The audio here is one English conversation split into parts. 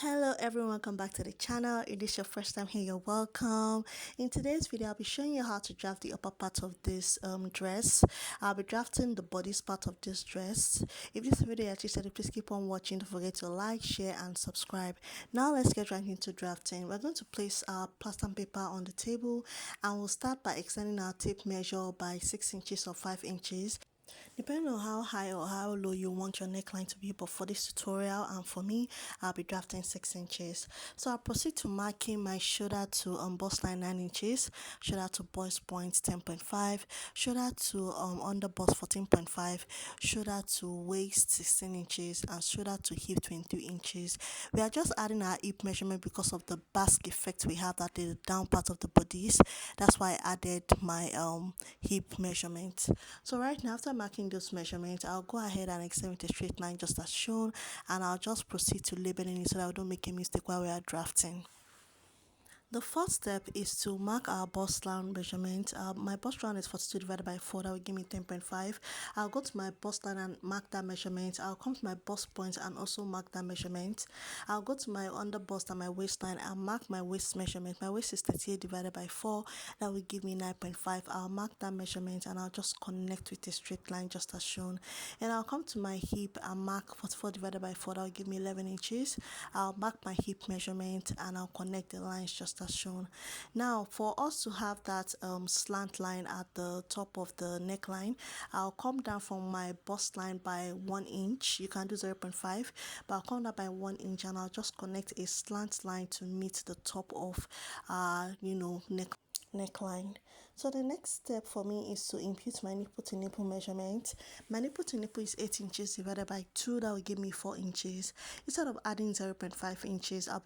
Hello everyone, welcome back to the channel. If this is your first time here, you're welcome. In today's video, I'll be showing you how to draft the upper part of this dress. I'll be drafting the bodice part of this dress. If this video is interested, please keep on watching. Don't forget to like, share and subscribe. Now let's get right into drafting. We're going to place our plaster paper on the table and we'll start by extending our tape measure by 6 inches or 5 inches. Depending on how high or how low you want your neckline to be, but for this tutorial and for me, I'll be drafting 6 inches. So I'll proceed to marking my shoulder to bust line 9 inches, shoulder to bust point 10.5, shoulder to under bust 14.5, shoulder to waist 16 inches, and shoulder to hip 22 inches. We are just adding our hip measurement because of the basque effect we have at the down part of the bodice. That's why I added my hip measurement. So right now, after marking those measurements, I'll go ahead and extend with a straight line just as shown, and I'll just proceed to labeling it so that we don't make a mistake while we are drafting. The first step is to mark our bust line measurement. My bust line is 42 divided by 4, that will give me 10.5. I'll go to my bust line and mark that measurement. I'll come to my bust point and also mark that measurement. I'll go to my under bust and my waistline and mark my waist measurement. My waist is 38 divided by 4, that will give me 9.5. I'll mark that measurement and I'll just connect with a straight line just as shown. And I'll come to my hip and mark 44 divided by 4, that will give me 11 inches. I'll mark my hip measurement and I'll connect the lines just as shown. Now for us to have that slant line at the top of the neckline, I'll come down from my bust line by 1 inch. You can do 0.5, but I'll come down by 1 inch and I'll just connect a slant line to meet the top of neckline. So the next step for me is to impute my nipple to nipple measurement. My nipple to nipple is 8 inches divided by 2, that will give me 4 inches. Instead of adding 0.5 inches, I'll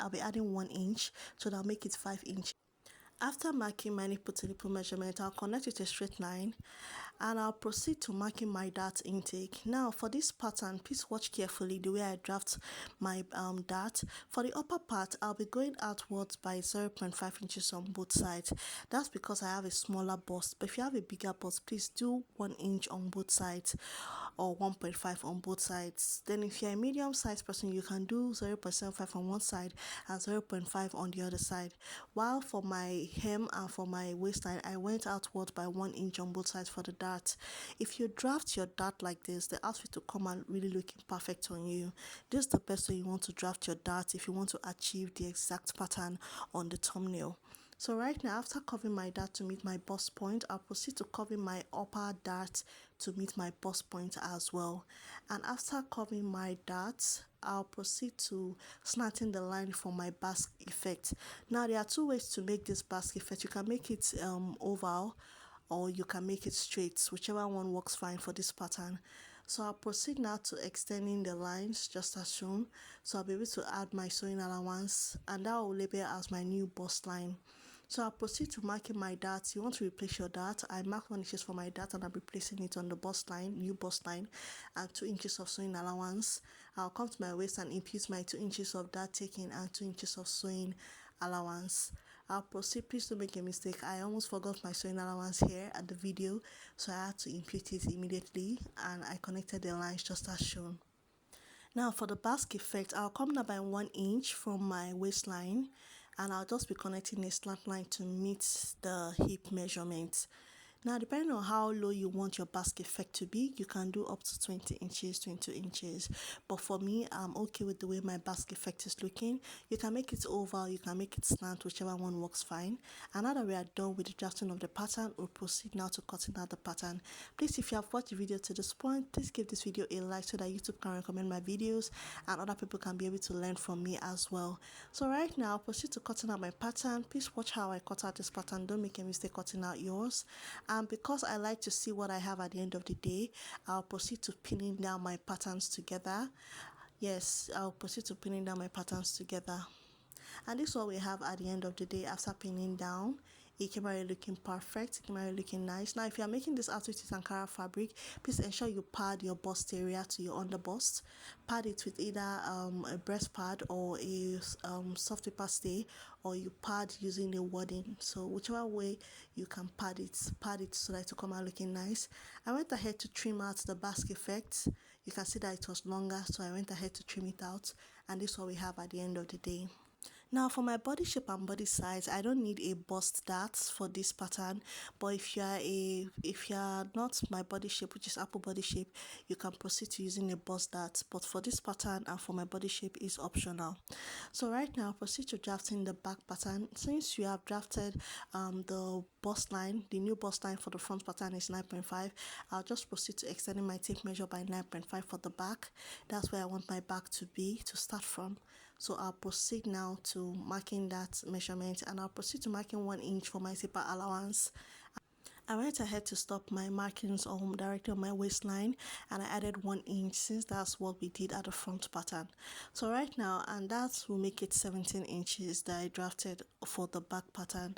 be adding 1 inch, so that'll make it 5 inches. After marking my nipple to nipple measurement, I'll connect with a straight line and I'll proceed to marking my dart intake. Now for this pattern, please watch carefully the way I draft my dart. For the upper part, I'll be going outwards by 0.5 inches on both sides. That's because I have a smaller bust, but if you have a bigger bust, please do 1 inch on both sides or 1.5 on both sides. Then if you're a medium sized person, you can do 0.75 on one side and 0.5 on the other side. While for my hem and for my waistline, I went outwards by 1 inch on both sides for the dart. If you draft your dart like this, the outfit will come out really looking perfect on you. This is the best way you want to draft your dart if you want to achieve the exact pattern on the thumbnail. So right now, after covering my dart to meet my bust point, I'll proceed to cover my upper dart to meet my bust point as well. And after covering my darts, I'll proceed to slanting the line for my basque effect. Now there are two ways to make this basque effect. You can make it oval or you can make it straight, whichever one works fine for this pattern. So I'll proceed now to extending the lines just as shown. So I'll be able to add my sewing allowance and that will label as my new bust line. So I'll proceed to marking my darts. You want to replace your dart. I marked 1 inches for my dart and I'll be placing it on the bust line, new bust line, and 2 inches of sewing allowance. I'll come to my waist and impute my 2 inches of dart taking and 2 inches of sewing allowance. I'll proceed. Please don't make a mistake. I almost forgot my sewing allowance here at the video, so I had to impute it immediately and I connected the lines just as shown. Now for the basque effect, I'll come down by 1 inch from my waistline and I'll just be connecting a slant line to meet the hip measurement. Now depending on how low you want your basque effect to be, you can do up to 20 inches, 22 inches. But for me, I'm okay with the way my basque effect is looking. You can make it oval, you can make it slant, whichever one works fine. And now that we are done with the drafting of the pattern, we'll proceed now to cutting out the pattern. Please, if you have watched the video to this point, please give this video a like so that YouTube can recommend my videos and other people can be able to learn from me as well. So right now, I'll proceed to cutting out my pattern. Please watch how I cut out this pattern. Don't make a mistake cutting out yours. And because I like to see what I have at the end of the day, I'll proceed to pinning down my patterns together. Yes, I'll proceed to pinning down my patterns together. And this is what we have at the end of the day after pinning down. It came out looking perfect, it came out looking nice. Now if you are making this outfit with Ankara fabric, please ensure you pad your bust area to your under bust. Pad it with either a breast pad or a soft paper stay, or you pad using a wadding. So whichever way you can pad it so that it will come out looking nice. I went ahead to trim out the basque effect. You can see that it was longer, so I went ahead to trim it out, and this is what we have at the end of the day. Now for my body shape and body size, I don't need a bust dart for this pattern, but if you are not my body shape, which is apple body shape, you can proceed to using a bust dart. But for this pattern and for my body shape is optional. So right now proceed to drafting the back pattern. Since you have drafted the bust line, the new bust line for the front pattern is 9.5. I'll just proceed to extending my tape measure by 9.5 for the back. That's where I want my back to be to start from. So I'll proceed now to marking that measurement, and I'll proceed to marking 1 inch for my zipper allowance. I went ahead to stop my markings directly on my waistline, and I added 1 inch since that's what we did at the front pattern. So right now, and that will make it 17 inches that I drafted for the back pattern.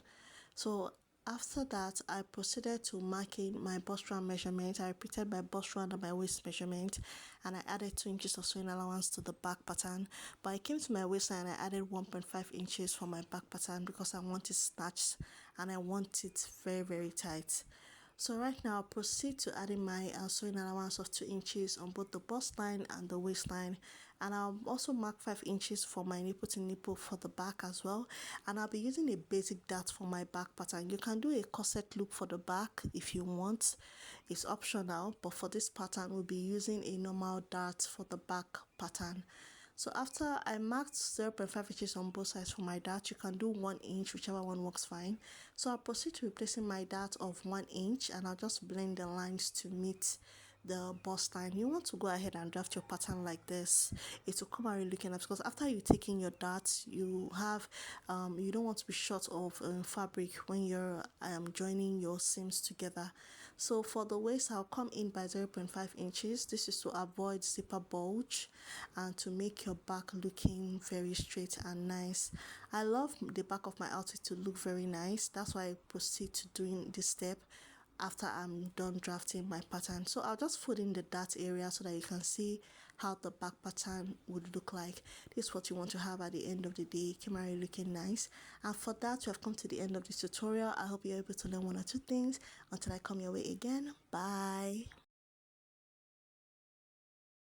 So after that, I proceeded to marking my bust round measurement. I repeated my bust round and my waist measurement, and I added 2 inches of sewing allowance to the back pattern. But I came to my waistline and I added 1.5 inches for my back pattern because I want it snatched and I want it very, very tight. So right now, I'll proceed to adding my sewing allowance of 2 inches on both the bust line and the waistline, and I'll also mark 5 inches for my nipple to nipple for the back as well. And I'll be using a basic dart for my back pattern. You can do a corset loop for the back if you want, it's optional, but for this pattern we'll be using a normal dart for the back pattern. So after I marked 0.5 inches on both sides for my dart, you can do 1 inch, whichever one works fine. So I'll proceed to replacing my dart of 1 inch, and I'll just blend the lines to meet the bust line. You want to go ahead and draft your pattern like this. It will come out really looking nice, because after you take in your darts, you have you don't want to be short of fabric when you're joining your seams together. So for the waist, I'll come in by 0.5 inches. This is to avoid zipper bulge and to make your back looking very straight and nice. I love the back of my outfit to look very nice. That's why I proceed to doing this step after I'm done drafting my pattern. So I'll just put in the dart area so that you can see how the back pattern would look like. This is what you want to have at the end of the day. Camera looking nice. And for that, you have come to the end of this tutorial. I hope you're able to learn 1 or 2 things. Until I come your way again, bye.